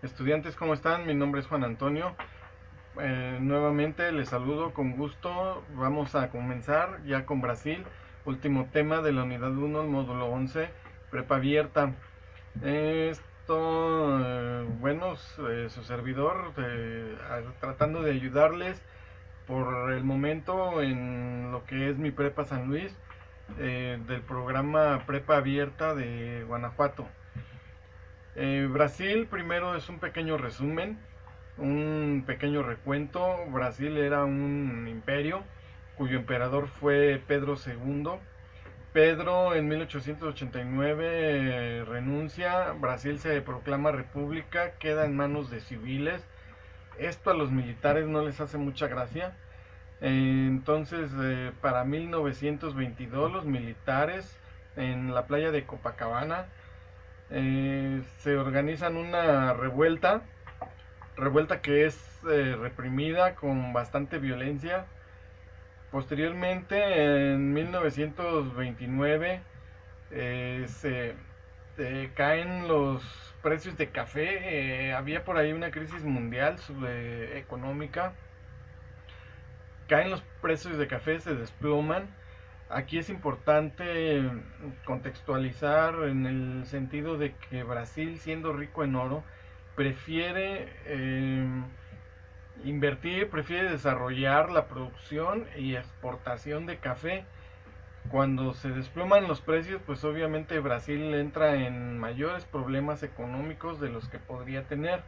Estudiantes, ¿cómo están? Mi nombre es Juan Antonio. Nuevamente les saludo con gusto. Vamos a comenzar ya con Brasil. Último tema de la unidad 1, el módulo 11, prepa abierta. Su servidor tratando de ayudarles por el momento en lo que es mi prepa San Luis, del programa prepa abierta de Guanajuato. Brasil, primero es un pequeño resumen, un pequeño recuento. Brasil era un imperio cuyo emperador fue Pedro II. Pedro en 1889 renuncia, Brasil se proclama república, queda en manos de civiles. Esto a los militares no les hace mucha gracia. Para 1922 los militares en la playa de Copacabana se organizan una revuelta que es reprimida con bastante violencia. Posteriormente, en 1929, caen los precios de café. Había por ahí una crisis mundial económica. Caen los precios de café, se desploman. Aquí es importante contextualizar en el sentido de que Brasil, siendo rico en oro, prefiere prefiere desarrollar la producción y exportación de café. Cuando se desploman los precios, pues obviamente Brasil entra en mayores problemas económicos de los que podría tener.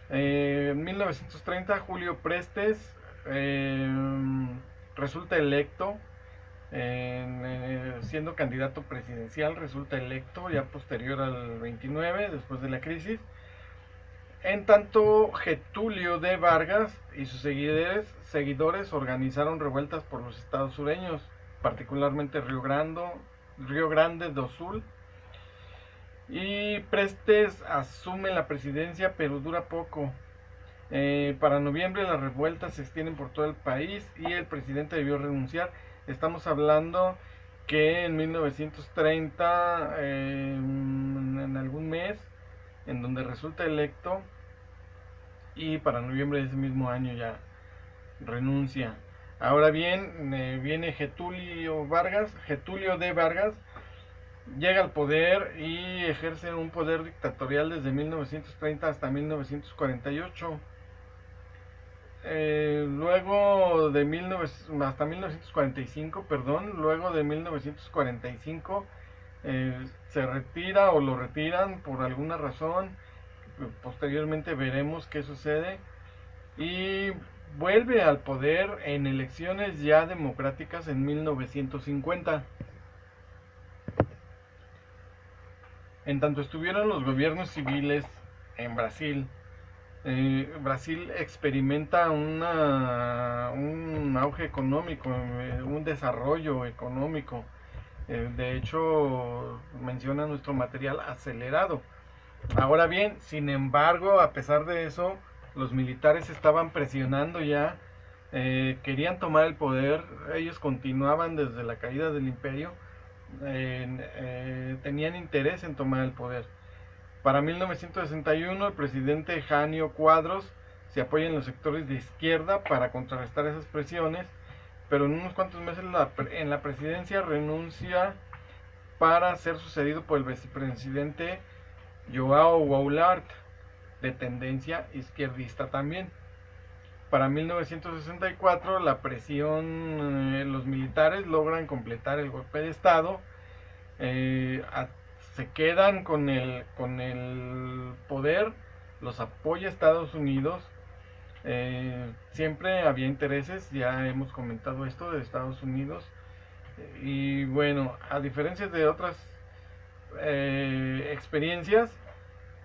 En 1930, Julio Prestes resulta electo, siendo candidato presidencial, resulta electo ya posterior al 29, después de la crisis. En tanto, Getúlio de Vargas y sus seguidores organizaron revueltas por los estados sureños, particularmente Río Grande do Sul. Y Prestes asume la presidencia, pero dura poco. Para noviembre las revueltas se extienden por todo el país y el presidente debió renunciar. Estamos hablando que en 1930, en algún mes, en donde resulta electo, y para noviembre de ese mismo año ya renuncia. Ahora bien, viene Getúlio de Vargas, llega al poder y ejerce un poder dictatorial desde 1930 hasta 1948. Hasta 1945, perdón, luego de 1945 se retira o lo retiran por alguna razón. Posteriormente veremos qué sucede y vuelve al poder en elecciones ya democráticas en 1950. En tanto estuvieron los gobiernos civiles en Brasil, Brasil experimenta un auge económico, un desarrollo económico. De hecho, menciona nuestro material acelerado. Ahora bien, sin embargo, a pesar de eso, los militares estaban presionando ya, querían tomar el poder. Ellos continuaban desde la caída del imperio, tenían interés en tomar el poder. Para 1961 el presidente Jânio Quadros se apoya en los sectores de izquierda para contrarrestar esas presiones, pero en unos cuantos meses en la presidencia renuncia para ser sucedido por el vicepresidente João Goulart, de tendencia izquierdista también. Para 1964 la presión, los militares logran completar el golpe de estado, se quedan con el poder, los apoya Estados Unidos. Siempre había intereses, ya hemos comentado esto de Estados Unidos. Y bueno, a diferencia de otras experiencias,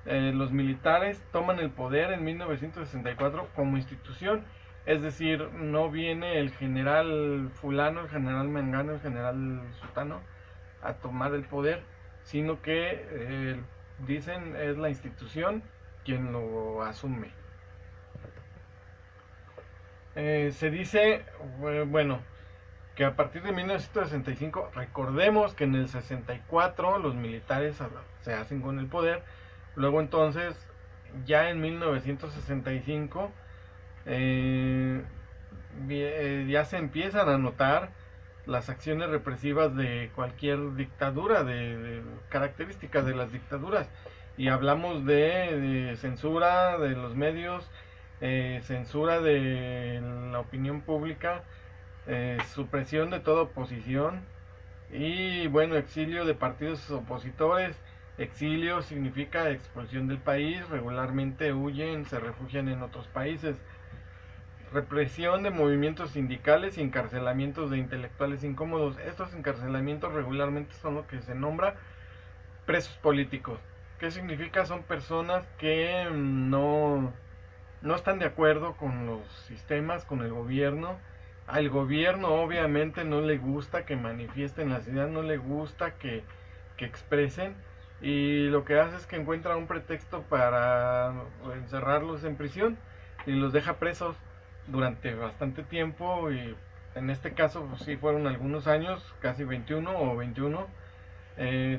los militares toman el poder en 1964 como institución. Es decir, no viene el general fulano, el general mengano, el general sutano a tomar el poder, sino que dicen es la institución quien lo asume. Se dice, bueno, que a partir de 1965, recordemos que en el 64 los militares se hacen con el poder, luego entonces ya en 1965 ya se empiezan a notar las acciones represivas de cualquier dictadura, de características de las dictaduras. Y hablamos de censura de los medios, censura de la opinión pública, supresión de toda oposición y bueno, exilio de partidos opositores. Exilio significa expulsión del país, regularmente huyen, se refugian en otros países. Represión de movimientos sindicales y encarcelamientos de intelectuales incómodos. Estos encarcelamientos regularmente son lo que se nombra presos políticos. ¿Qué significa? Son personas que no están de acuerdo con los sistemas, con el gobierno. Al gobierno obviamente no le gusta que manifiesten la ciudad, no le gusta que expresen, y lo que hace es que encuentra un pretexto para encerrarlos en prisión y los deja presos durante bastante tiempo, y en este caso pues, sí fueron algunos años, casi 21 o 21,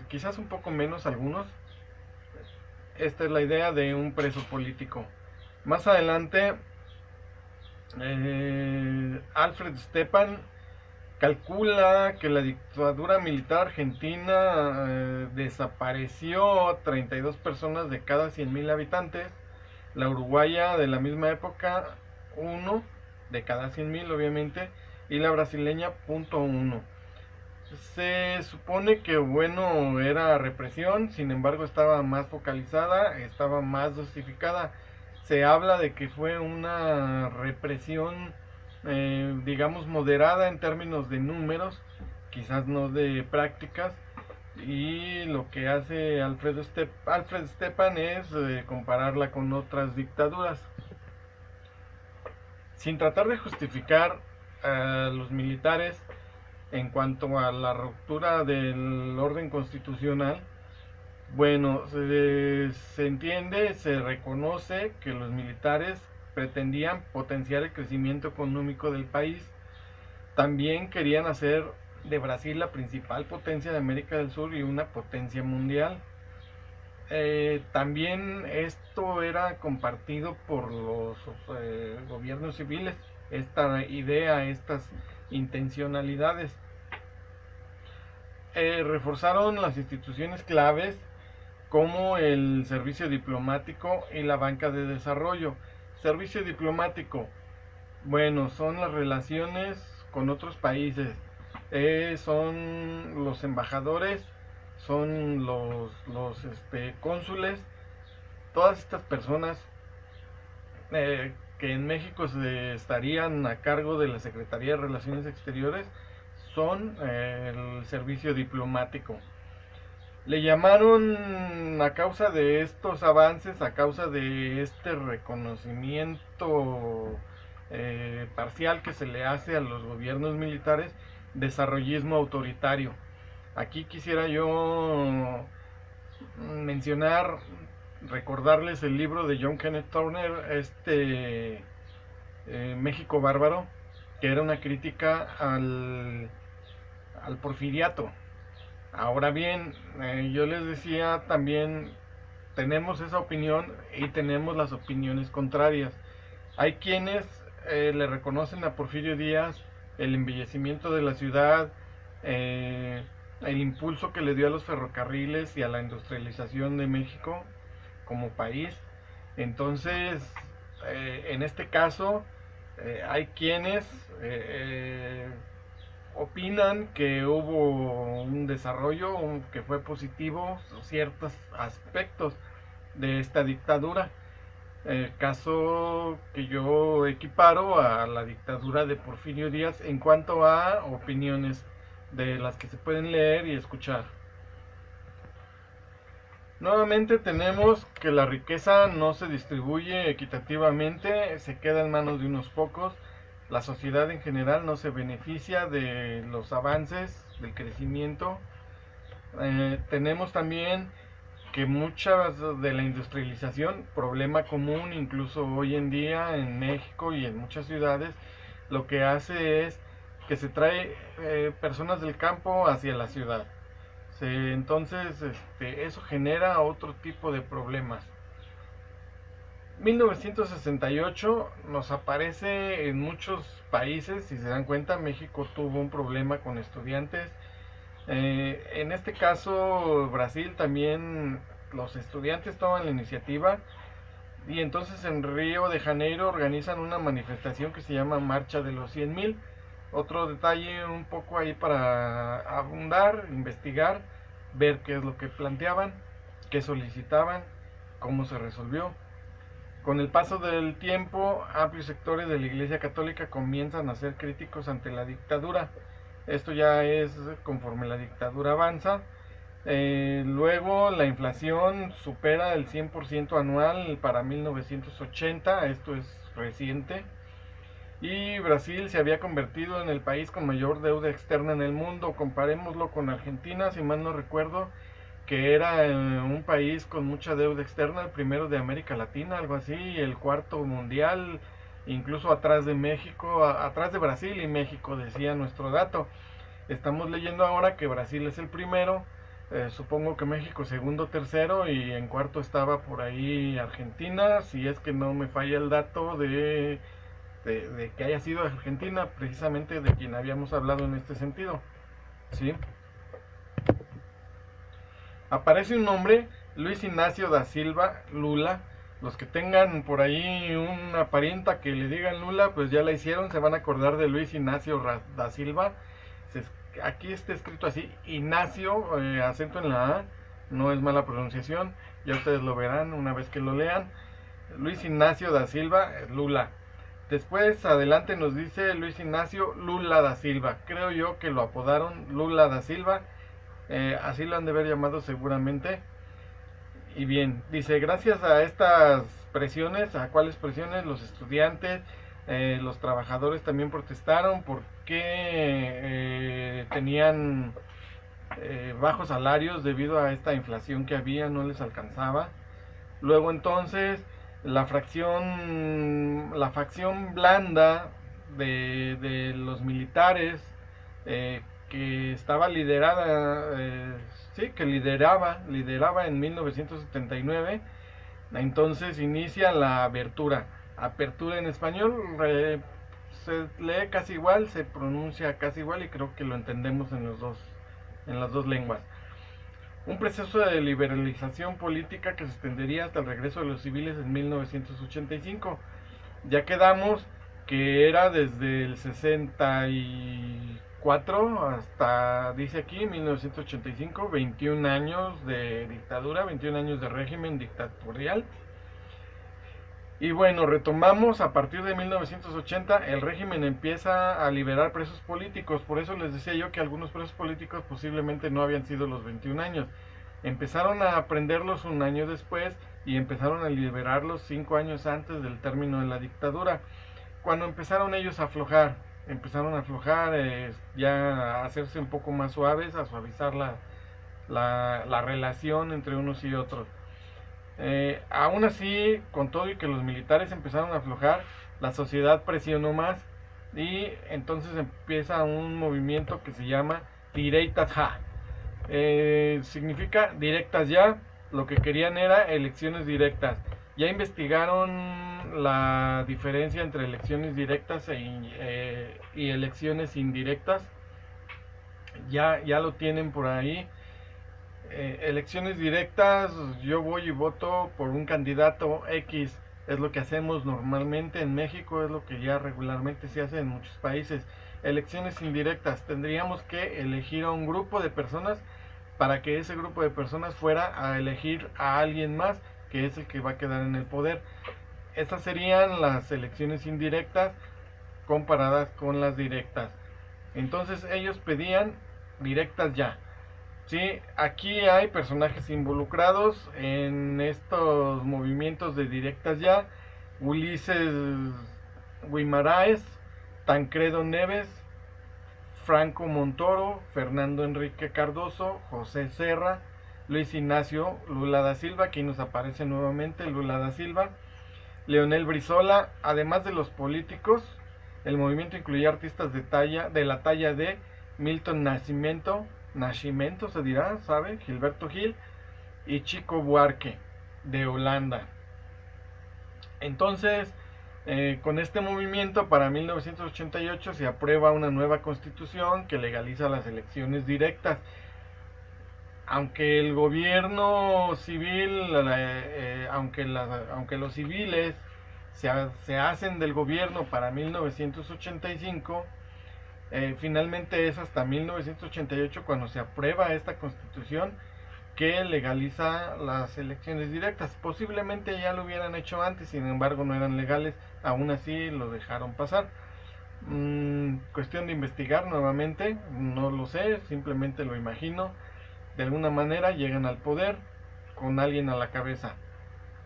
quizás un poco menos algunos. Esta es la idea de un preso político. Más adelante, Alfred Stepan calcula que la dictadura militar argentina desapareció 32 personas de cada 100.000 habitantes. La uruguaya de la misma época, 1 de cada 100.000 obviamente, y la brasileña, 0.1. Se supone que bueno, era represión, sin embargo estaba más focalizada, estaba más justificada. Se habla de que fue una represión, digamos, moderada en términos de números, quizás no de prácticas, y lo que hace Alfred Stepan es compararla con otras dictaduras. Sin tratar de justificar a los militares en cuanto a la ruptura del orden constitucional, bueno, se entiende, se reconoce que los militares pretendían potenciar el crecimiento económico del país. También querían hacer de Brasil la principal potencia de América del Sur y una potencia mundial. También esto era compartido por los gobiernos civiles, esta idea, estas intencionalidades. Reforzaron las instituciones claves como el servicio diplomático y la banca de desarrollo. Servicio diplomático, bueno, son las relaciones con otros países, son los embajadores, son los cónsules, todas estas personas que en México estarían a cargo de la Secretaría de Relaciones Exteriores, son el servicio diplomático. Le llamaron, a causa de estos avances, a causa de este reconocimiento parcial que se le hace a los gobiernos militares, desarrollismo autoritario. Aquí quisiera yo mencionar, recordarles el libro de John Kenneth Turner, México Bárbaro, que era una crítica al porfiriato. Ahora bien, yo les decía también, tenemos esa opinión y tenemos las opiniones contrarias. Hay quienes le reconocen a Porfirio Díaz el embellecimiento de la ciudad, el impulso que le dio a los ferrocarriles y a la industrialización de México como país. Entonces, en este caso, hay quienes opinan que hubo un desarrollo que fue positivo, ciertos aspectos de esta dictadura, caso que yo equiparo a la dictadura de Porfirio Díaz en cuanto a opiniones de las que se pueden leer y escuchar. Nuevamente tenemos que la riqueza no se distribuye equitativamente, se queda en manos de unos pocos. La sociedad en general no se beneficia de los avances, del crecimiento. Tenemos también que mucha de la industrialización, problema común incluso hoy en día en México y en muchas ciudades, lo que hace es que se trae personas del campo hacia la ciudad. Entonces eso genera otro tipo de problemas. 1968 nos aparece en muchos países, si se dan cuenta, México tuvo un problema con estudiantes. En este caso, Brasil también, los estudiantes toman la iniciativa y entonces en Río de Janeiro organizan una manifestación que se llama Marcha de los 100.000. Otro detalle un poco ahí para abundar, investigar, ver qué es lo que planteaban, qué solicitaban, cómo se resolvió. Con el paso del tiempo, amplios sectores de la Iglesia Católica comienzan a ser críticos ante la dictadura. Esto ya es conforme la dictadura avanza. Luego la inflación supera el 100% anual para 1980, esto es reciente. Y Brasil se había convertido en el país con mayor deuda externa en el mundo. Comparémoslo con Argentina, si mal no recuerdo, que era un país con mucha deuda externa, el primero de América Latina, algo así, el cuarto mundial, incluso atrás de México, atrás de Brasil y México, decía nuestro dato. Estamos leyendo ahora que Brasil es el primero, supongo que México segundo, tercero, y en cuarto estaba por ahí Argentina, si es que no me falla el dato de que haya sido Argentina, precisamente de quien habíamos hablado en este sentido, ¿sí? Aparece un nombre, Luis Ignacio da Silva, Lula. Los que tengan por ahí una parienta que le digan Lula, pues ya la hicieron, se van a acordar de Luis Ignacio da Silva. Aquí está escrito así, Ignacio, acento en la A, no es mala pronunciación, ya ustedes lo verán una vez que lo lean. Luis Ignacio da Silva, Lula. Después adelante nos dice Luis Ignacio Lula da Silva, creo yo que lo apodaron Lula da Silva. Así lo han de haber llamado seguramente. Y bien, dice, gracias a estas presiones, ¿a cuáles presiones? Los estudiantes, los trabajadores también protestaron porque tenían bajos salarios debido a esta inflación que había, no les alcanzaba. Luego entonces la facción blanda de los militares, que estaba liderada, que lideraba en 1979. Entonces inicia la apertura en español, se lee casi igual, se pronuncia casi igual y creo que lo entendemos en las dos lenguas. Un proceso de liberalización política que se extendería hasta el regreso de los civiles en 1985. Ya quedamos que era desde el 64 hasta, dice aquí, 1985, 21 años de dictadura, 21 años de régimen dictatorial. Y bueno, retomamos, a partir de 1980 el régimen empieza a liberar presos políticos. Por eso les decía yo que algunos presos políticos posiblemente no habían sido los 21 años. Empezaron a prenderlos un año después y empezaron a liberarlos 5 años antes del término de la dictadura. Cuando empezaron ellos a aflojar, ya a hacerse un poco más suaves, a suavizar la relación entre unos y otros. Aún así, con todo y que los militares empezaron a aflojar, la sociedad presionó más y entonces empieza un movimiento que se llama Direitas Já. Significa directas ya. Lo que querían era elecciones directas. Ya investigaron la diferencia entre elecciones directas y elecciones indirectas. Ya lo tienen por ahí. Elecciones directas, yo voy y voto por un candidato X, es lo que hacemos normalmente en México, es lo que ya regularmente se hace en muchos países. Elecciones indirectas, tendríamos que elegir a un grupo de personas para que ese grupo de personas fuera a elegir a alguien más, que es el que va a quedar en el poder. Estas serían las elecciones indirectas comparadas con las directas. Entonces ellos pedían directas ya. Sí, aquí hay personajes involucrados en estos movimientos de directas ya. Ulises Guimaraes, Tancredo Neves, Franco Montoro, Fernando Enrique Cardoso, José Serra, Luis Ignacio Lula da Silva, aquí nos aparece nuevamente Lula da Silva, Leonel Brizola. Además de los políticos, el movimiento incluía artistas de la talla de Milton Nascimento se dirá, ¿sabe? Gilberto Gil y Chico Buarque de Holanda. Entonces, con este movimiento, para 1988 se aprueba una nueva constitución que legaliza las elecciones directas. Aunque el gobierno civil, aunque los civiles se hacen del gobierno para 1985, finalmente es hasta 1988 cuando se aprueba esta constitución que legaliza las elecciones directas. Posiblemente ya lo hubieran hecho antes, sin embargo no eran legales, aún así lo dejaron pasar. Cuestión de investigar nuevamente, no lo sé, simplemente lo imagino. De alguna manera llegan al poder con alguien a la cabeza.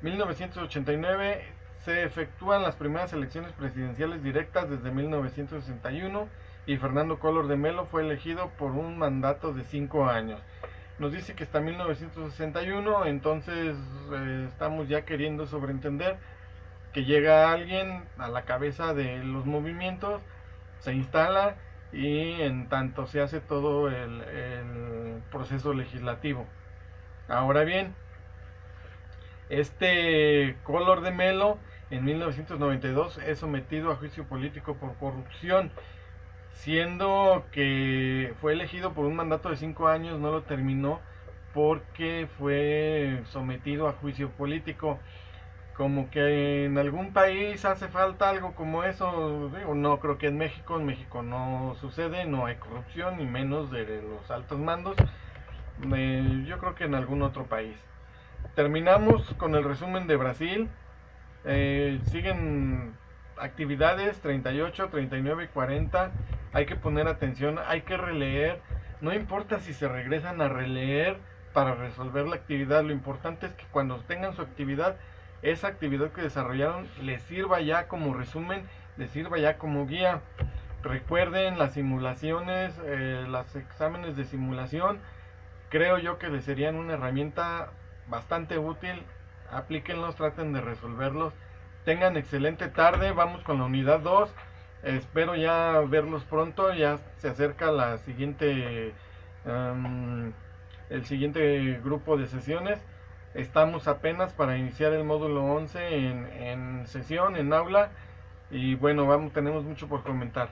1989 se efectúan las primeras elecciones presidenciales directas desde 1961 y Fernando Collor de Mello fue elegido por un mandato de 5 años. Nos dice que hasta 1961, entonces estamos ya queriendo sobreentender que llega alguien a la cabeza de los movimientos, se instala y en tanto se hace todo el proceso legislativo. Ahora bien, este Collor de Mello en 1992 es sometido a juicio político por corrupción, siendo que fue elegido por un mandato de 5 años, no lo terminó porque fue sometido a juicio político. Como que en algún país hace falta algo como eso. Digo, no creo que en México no sucede, no hay corrupción, ni menos de los altos mandos. Yo creo que en algún otro país. Terminamos con el resumen de Brasil. Siguen actividades 38, 39 y 40. Hay que poner atención, hay que releer. No importa si se regresan a releer para resolver la actividad, lo importante es que cuando tengan su actividad, esa actividad que desarrollaron les sirva ya como resumen, les sirva ya como guía. Recuerden las simulaciones, los exámenes de simulación, creo yo que les serían una herramienta bastante útil. Aplíquenlos, traten de resolverlos. Tengan excelente tarde, vamos con la unidad 2. Espero ya verlos pronto, ya se acerca la siguiente, el siguiente grupo de sesiones. Estamos apenas para iniciar el módulo 11 en sesión, en aula. Y bueno, tenemos mucho por comentar.